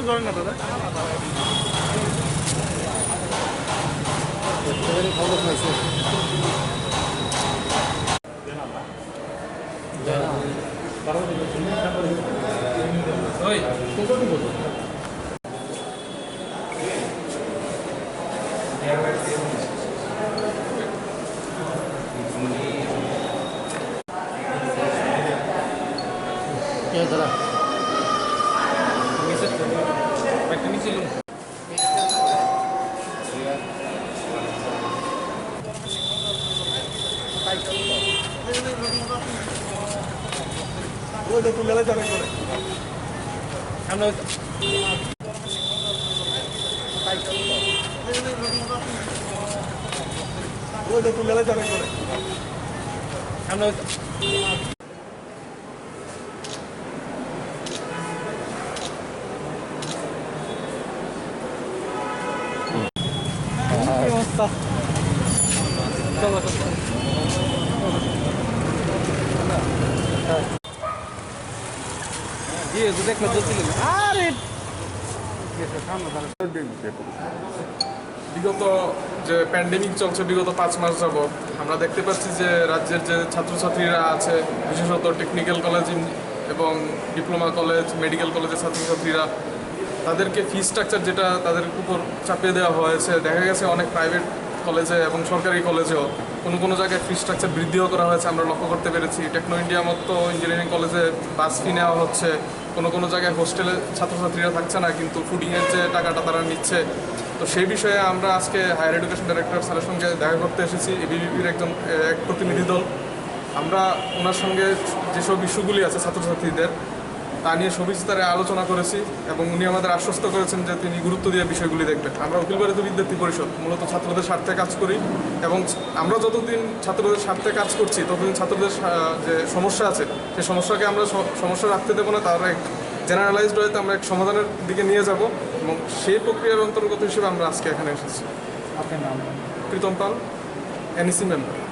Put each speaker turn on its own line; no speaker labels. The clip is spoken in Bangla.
ধরেন না দাদা। খবর পাইছে দাদা একটা মিছিল ওই দেখুন মেলায় যাবে করে আমরা ওই দেখুন মেলায় যাবে করে আমরা অবস্থা চলো
বিগত যে প্যান্ডেমিক চলছে বিগত 5 মাস যাবৎ আমরা দেখতে পাচ্ছি যে রাজ্যের যে ছাত্রছাত্রীরা আছে বিশেষত টেকনিক্যাল কলেজ এবং ডিপ্লোমা কলেজ মেডিকেল কলেজের ছাত্রছাত্রীরা তাদেরকে ফি স্ট্রাকচার যেটা তাদের উপর চাপিয়ে দেওয়া হয়েছে দেখা গেছে অনেক প্রাইভেট কলেজে এবং সরকারি কলেজেও কোনো জায়গায় ফি স্ট্রাকচার বৃদ্ধিও করা হয়েছে আমরা লক্ষ্য করতে পেরেছি। টেকনো ইন্ডিয়া মতো ইঞ্জিনিয়ারিং কলেজে বাস ফি নেওয়া হচ্ছে, কোনো জায়গায় হোস্টেলে ছাত্রছাত্রীরা থাকছে না কিন্তু ফুডিংয়ের যে টাকাটা তারা নিচ্ছে। তো সেই বিষয়ে আমরা আজকে হায়ার এডুকেশন ডাইরেক্টর স্যারের সঙ্গে দেখা করতে এসেছি এবিভিপির এক প্রতিনিধি দল। আমরা ওনার সঙ্গে যেসব ইস্যুগুলি আছে ছাত্রছাত্রীদের তা নিয়ে সবিস্তারে আলোচনা করেছি এবং উনি আমাদের আশ্বস্ত করেছেন যে তিনি গুরুত্ব দিয়ে বিষয়গুলি দেখবেন। আমরা উকিলবাড়িতে বিদ্যার্থী পরিষদ মূলত ছাত্রদের স্বার্থে কাজ করি এবং আমরা যতদিন ছাত্রদের স্বার্থে কাজ করছি ততদিন ছাত্রদের যে সমস্যা আছে সেই সমস্যাকে আমরা সমস্যা রাখতে দেবো না, তার এক জেনারেলাইজড হয়তো আমরা এক সমাধানের দিকে নিয়ে যাব এবং সেই প্রক্রিয়ার অন্তর্গত হিসেবে আমরা আজকে এখানে এসেছি।
আপনার নাম?
প্রীতম পাল, এনইসি মেম্বার।